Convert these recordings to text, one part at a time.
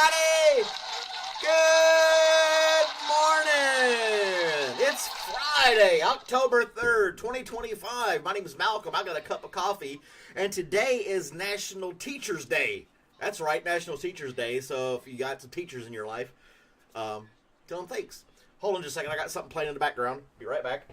everybody! Good morning! It's Friday, October 3rd, 2025. My name is Malcolm. I got a cup of coffee, and today is National Teachers Day. That's right, National Teachers Day. So if you got some teachers in your life, tell them thanks. Hold on just a second. I got something playing in the background. Be right back.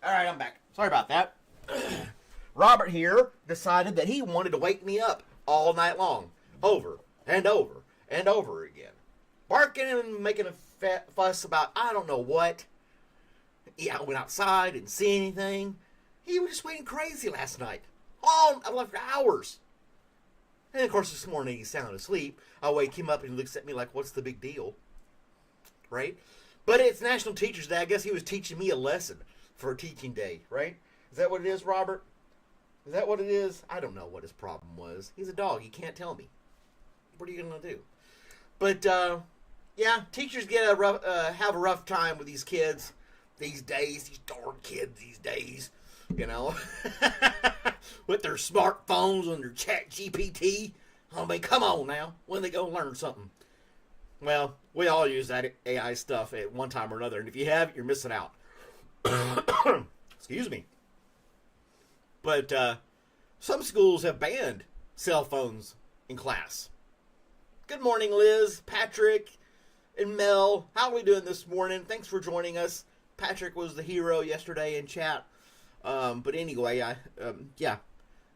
All right, I'm back. Sorry about that. Robert here decided that he wanted to wake me up all night long, over and over and over again, barking and making a fuss about I don't know what. Yeah, I went outside, didn't see anything. He was just waiting crazy last night. I left for hours. And of course this morning he's sound asleep. I wake him up and he looks at me like, what's the big deal? Right? But it's National Teachers Day. I guess he was teaching me a lesson for a teaching day, right? Is that what it is, Robert? Is that what it is? I don't know what his problem was. He's a dog. He can't tell me. What are you going to do? But, yeah, teachers have a rough time with these kids these days. These darn kids these days, you know. With their smartphones and their chat GPT. I mean, come on now. When are they going to learn something? Well, we all use that AI stuff at one time or another. And if you have, you're missing out. Excuse me. But some schools have banned cell phones in class. Good morning, Liz, Patrick, and Mel. How are we doing this morning? Thanks for joining us. Patrick was the hero yesterday in chat. But anyway, yeah,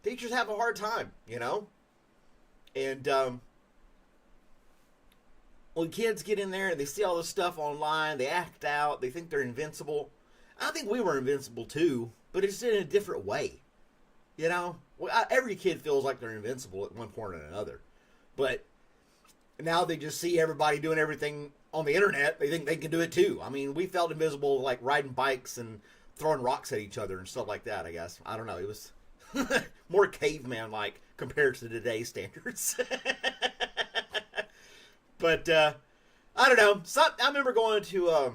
teachers have a hard time, you know? And when kids get in there and they see all this stuff online, they act out, they think they're invincible. I think we were invincible too, but it's in a different way. You know, every kid feels like they're invincible at one point or another. But now they just see everybody doing everything on the internet. They think they can do it too. I mean, we felt invisible like riding bikes and throwing rocks at each other and stuff like that, I guess. I don't know. It was more caveman-like compared to today's standards. But I don't know. I remember going to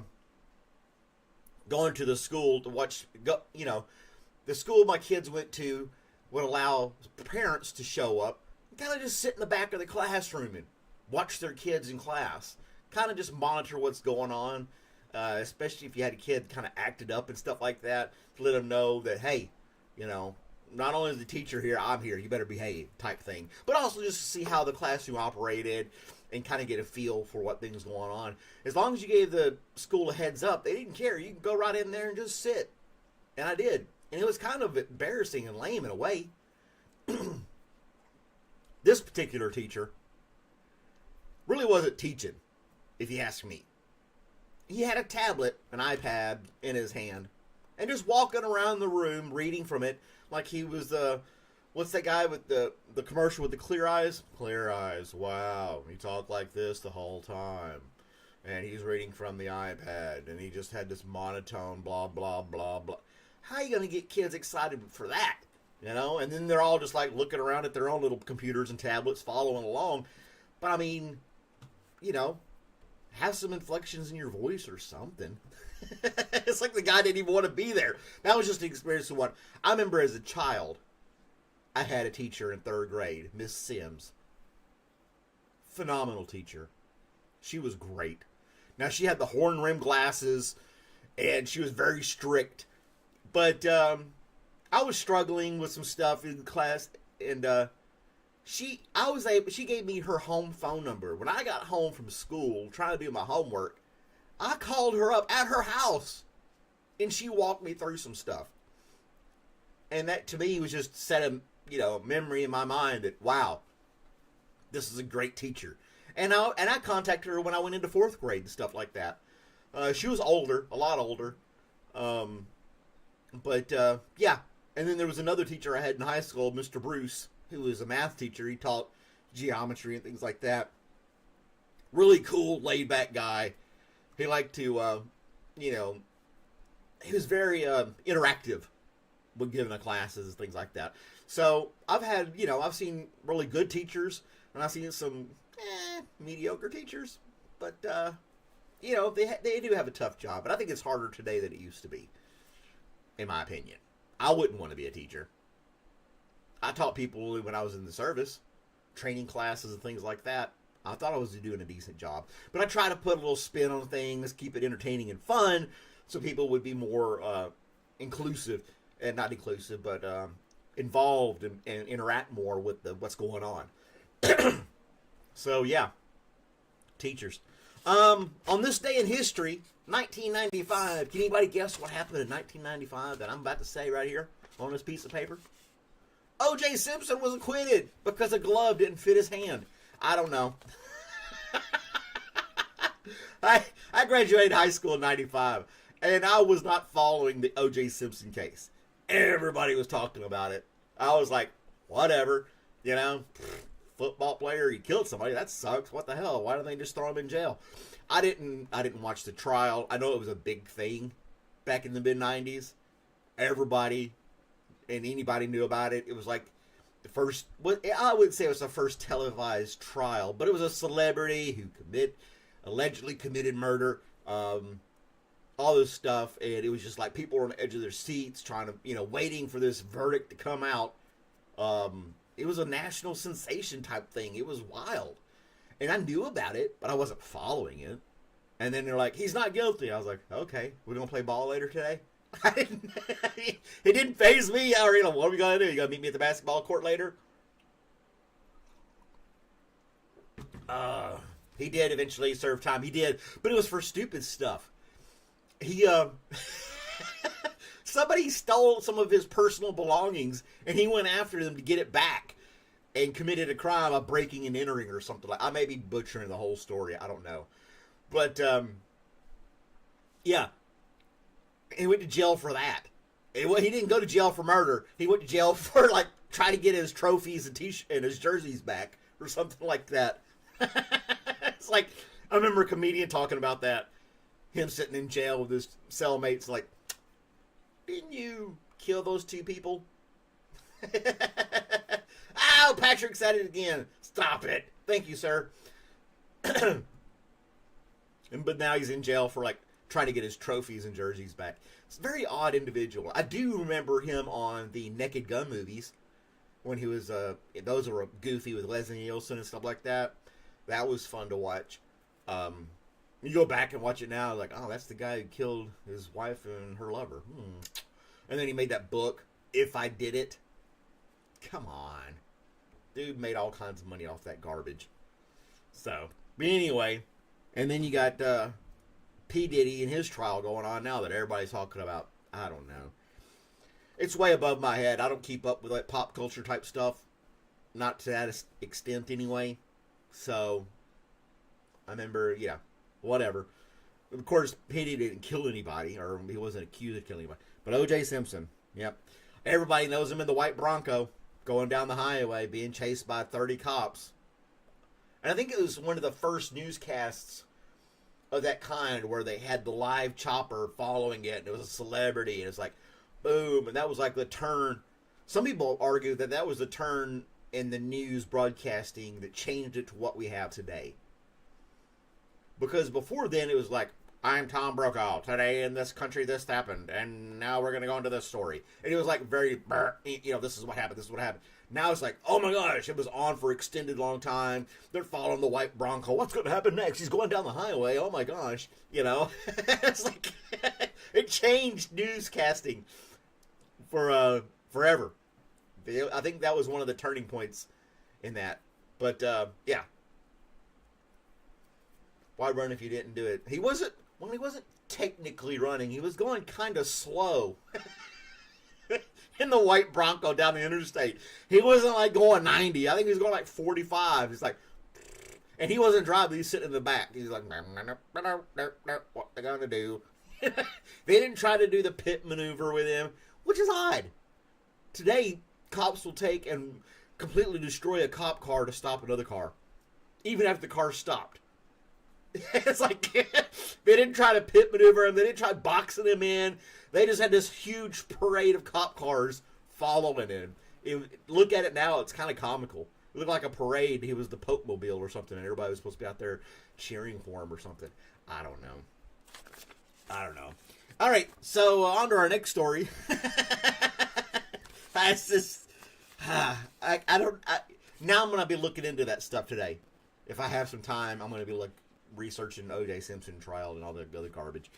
the school to watch, you know, the school my kids went to would allow parents to show up and kind of just sit in the back of the classroom and watch their kids in class. Kind of just monitor what's going on, especially if you had a kid kind of acted up and stuff like that, to let them know that, hey, you know, not only is the teacher here, I'm here, you better behave type thing. But also just to see how the classroom operated and kind of get a feel for what things going on. As long as you gave the school a heads up, they didn't care. You can go right in there and just sit. And I did. And it was kind of embarrassing and lame in a way. This particular teacher really wasn't teaching, if you ask me. He had a tablet, an iPad, in his hand, and just walking around the room reading from it like he was what's that guy with the commercial with the clear eyes? Clear eyes, wow. He talked like this the whole time. And he's reading from the iPad, and he just had this monotone, blah, blah, blah, blah. How are you going to get kids excited for that? You know? And then they're all just like looking around at their own little computers and tablets, following along. But I mean, you know, have some inflections in your voice or something. It's like the guy didn't even want to be there. That was just an experience of what I remember as a child. I had a teacher in 3rd grade, Miss Sims. Phenomenal teacher. She was great. Now, she had the horn-rimmed glasses, and she was very strict. But I was struggling with some stuff in class, and she gave me her home phone number. When I got home from school, trying to do my homework, I called her up at her house, and she walked me through some stuff. And that, to me, was just set a memory in my mind that, wow, this is a great teacher. And I contacted her when I went into 4th grade and stuff like that. She was older, a lot older. But yeah. And then there was another teacher I had in high school, Mr. Bruce, who was a math teacher. He taught geometry and things like that. Really cool, laid-back guy. He liked to, he was very interactive when giving the classes and things like that. So I've seen really good teachers, and I've seen some mediocre teachers. But, they do have a tough job. But I think it's harder today than it used to be, in my opinion. I wouldn't want to be a teacher. I taught people when I was in the service, training classes and things like that. I thought I was doing a decent job. But I try to put a little spin on things, keep it entertaining and fun, so people would be more inclusive, and not inclusive, but involved and interact more with what's going on. So, yeah. Teachers. On this day in history, 1995, can anybody guess what happened in 1995 that I'm about to say right here on this piece of paper? O.J. Simpson was acquitted because a glove didn't fit his hand. I don't know. I graduated high school in 95, and I was not following the O.J. Simpson case. Everybody was talking about it. I was like, whatever, you know, football player, he killed somebody. That sucks. What the hell? Why don't they just throw him in jail? I didn't watch the trial. I know it was a big thing back in the mid-90s. Everybody and anybody knew about it. It was like the first, I wouldn't say it was the first televised trial, but it was a celebrity who allegedly committed murder, all this stuff, and it was just like people were on the edge of their seats trying to, waiting for this verdict to come out. It was a national sensation type thing. It was wild. And I knew about it, but I wasn't following it. And then they're like, he's not guilty. I was like, okay, we're going to play ball later today? It didn't faze me. Or, what are we going to do? You going to meet me at the basketball court later? He did eventually serve time. He did. But it was for stupid stuff. Somebody stole some of his personal belongings, and he went after them to get it back and committed a crime of breaking and entering or something like that. I may be butchering the whole story. I don't know. But, yeah. He went to jail for that. He didn't go to jail for murder. He went to jail for, trying to get his trophies and his jerseys back or something like that. It's like, I remember a comedian talking about that. Him sitting in jail with his cellmates, like, didn't you kill those two people? Ow, Patrick said it again. Stop it. Thank you, sir. But now he's in jail for, trying to get his trophies and jerseys back. It's a very odd individual. I do remember him on the Naked Gun movies when he was, those were goofy with Leslie Nielsen and stuff like that. That was fun to watch. You go back and watch it now, like, oh, that's the guy who killed his wife and her lover. And then he made that book, If I Did It. Come on. Dude made all kinds of money off that garbage. So, but anyway, and then you got P. Diddy and his trial going on now that everybody's talking about. I don't know. It's way above my head. I don't keep up with pop culture type stuff. Not to that extent anyway. So, I remember, whatever. Of course, P. Diddy didn't kill anybody, or he wasn't accused of killing anybody. But O.J. Simpson, yep. Everybody knows him in the white Bronco, going down the highway, being chased by 30 cops. And I think it was one of the first newscasts of that kind where they had the live chopper following it, and it was a celebrity, and it's like, boom, and that was like the turn. Some people argue that that was the turn in the news broadcasting that changed it to what we have today. Because before then, it was like, I'm Tom Brokaw. Today in this country, this happened. And now we're going to go into this story. And it was like very, this is what happened. This is what happened. Now it's like, oh my gosh, it was on for extended long time. They're following the white Bronco. What's going to happen next? He's going down the highway. Oh my gosh. It's like, it changed newscasting for forever. I think that was one of the turning points in that. But, yeah. Why run if you didn't do it? He wasn't technically running. He was going kind of slow in the white Bronco down the interstate. He wasn't going 90. I think he was going 45. He's like, and he wasn't driving. He's sitting in the back. He's like, what they gonna do? They didn't try to do the pit maneuver with him, which is odd. Today, cops will take and completely destroy a cop car to stop another car, even after the car stopped. It's like they didn't try to pit maneuver him. They didn't try boxing him in. They just had this huge parade of cop cars following him. Look at it now; it's kind of comical. It looked like a parade. He was the Pope Mobile or something, and everybody was supposed to be out there cheering for him or something. I don't know. All right, so on to our next story. Now I'm going to be looking into that stuff today. If I have some time, I'm going to be researching O.J. Simpson trial and all the other garbage.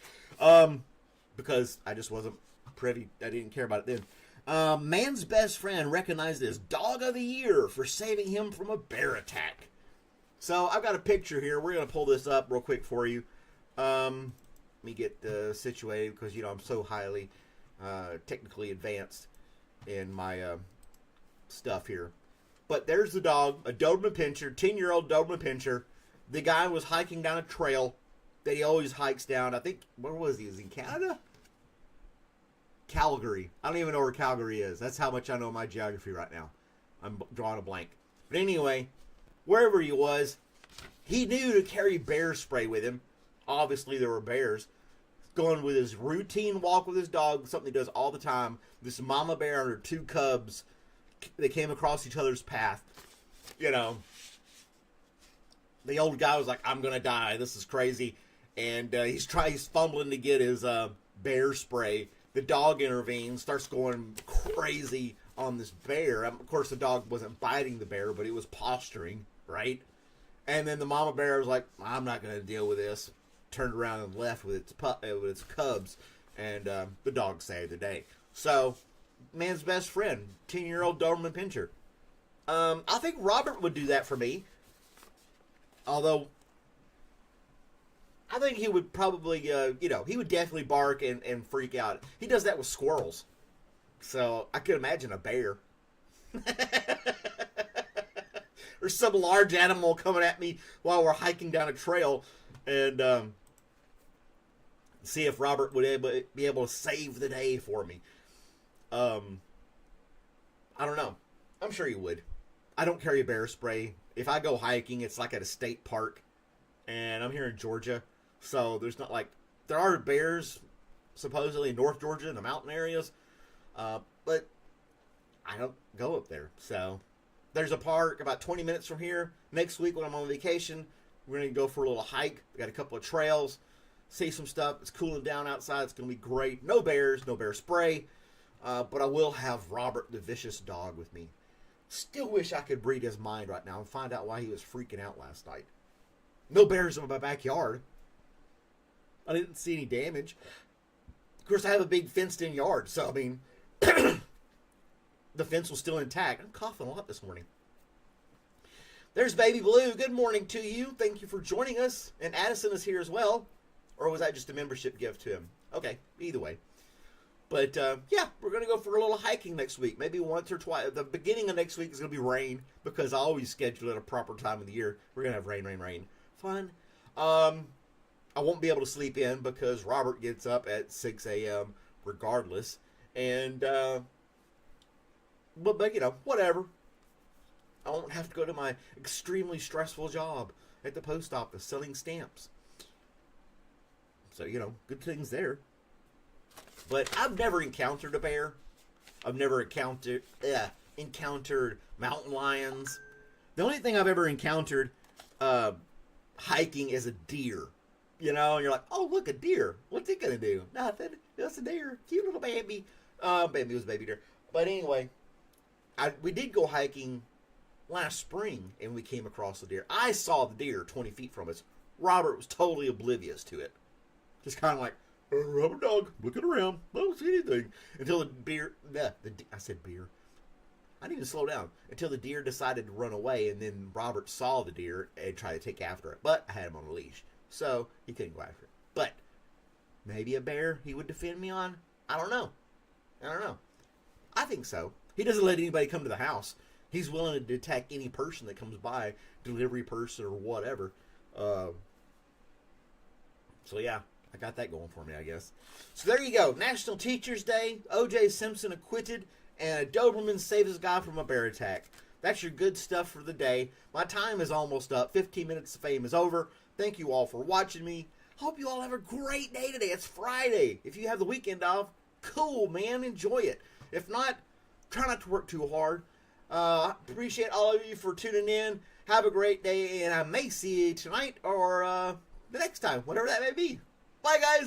Because I just wasn't privy. I didn't care about it then. Man's best friend recognized as Dog of the Year for saving him from a bear attack. So I've got a picture here. We're going to pull this up real quick for you. Let me get situated because, I'm so highly technically advanced in my stuff here. But there's the dog, a Doberman Pinscher, 10-year-old Doberman Pinscher. The guy was hiking down a trail that he always hikes down. I think, where was he? Is he in Canada? Calgary. I don't even know where Calgary is. That's how much I know my geography right now. I'm drawing a blank. But anyway, wherever he was, he knew to carry bear spray with him. Obviously, there were bears. Going with his routine walk with his dog, something he does all the time. This mama bear and her two cubs, they came across each other's path. The old guy was like, I'm going to die. This is crazy. And he's fumbling to get his bear spray. The dog intervenes, starts going crazy on this bear. Of course, the dog wasn't biting the bear, but it was posturing, right? And then the mama bear was like, I'm not going to deal with this. Turned around and left with its cubs. And the dog saved the day. So, man's best friend, 10-year-old Doberman Pinscher. I think Robert would do that for me. Although, I think he would probably, he would definitely bark and freak out. He does that with squirrels. So, I could imagine a bear. Or some large animal coming at me while we're hiking down a trail. And see if Robert would be able to save the day for me. I don't know. I'm sure he would. I don't carry bear spray. If I go hiking, it's like at a state park. And I'm here in Georgia. So there's not there are bears supposedly in North Georgia in the mountain areas. But I don't go up there. So there's a park about 20 minutes from here. Next week when I'm on vacation, we're going to go for a little hike. We got a couple of trails. See some stuff. It's cooling down outside. It's going to be great. No bears. No bear spray. But I will have Robert the vicious dog with me. Still wish I could read his mind right now and find out why he was freaking out last night. No bears in my backyard. I didn't see any damage. Of course, I have a big fenced-in yard. So, I mean, the fence was still intact. I'm coughing a lot this morning. There's Baby Blue. Good morning to you. Thank you for joining us. And Addison is here as well. Or was that just a membership gift to him? Okay, either way. But, yeah, we're going to go for a little hiking next week. Maybe once or twice. The beginning of next week is going to be rain. Because I always schedule it at a proper time of the year. We're going to have rain, rain, rain. Fun. I won't be able to sleep in because Robert gets up at 6 a.m. regardless. And, but whatever. I won't have to go to my extremely stressful job at the post office selling stamps. So, good things there. But I've never encountered a bear. I've never encountered mountain lions. The only thing I've ever encountered hiking is a deer. And you're like, oh, look, a deer. What's it going to do? Nothing. Just a deer. Cute little baby. Baby was a baby deer. But anyway, we did go hiking last spring, and we came across the deer. I saw the deer 20 feet from us. Robert was totally oblivious to it. Just kind of like, rubber dog, looking around. I don't see anything. Until the deer, I said beer. I didn't even slow down. Until the deer decided to run away, and then Robert saw the deer and tried to take after it. But I had him on a leash, so he couldn't go after it. But maybe a bear he would defend me on? I don't know. I think so. He doesn't let anybody come to the house. He's willing to attack any person that comes by, delivery person or whatever. So yeah, I got that going for me, I guess. So there you go. National Teachers Day. O.J. Simpson acquitted, and a Doberman saved his guy from a bear attack. That's your good stuff for the day. My time is almost up. 15 minutes of fame is over. Thank you all for watching me. Hope you all have a great day today. It's Friday. If you have the weekend off, cool, man. Enjoy it. If not, try not to work too hard. Appreciate all of you for tuning in. Have a great day, and I may see you tonight or the next time, whatever that may be. Bye, guys.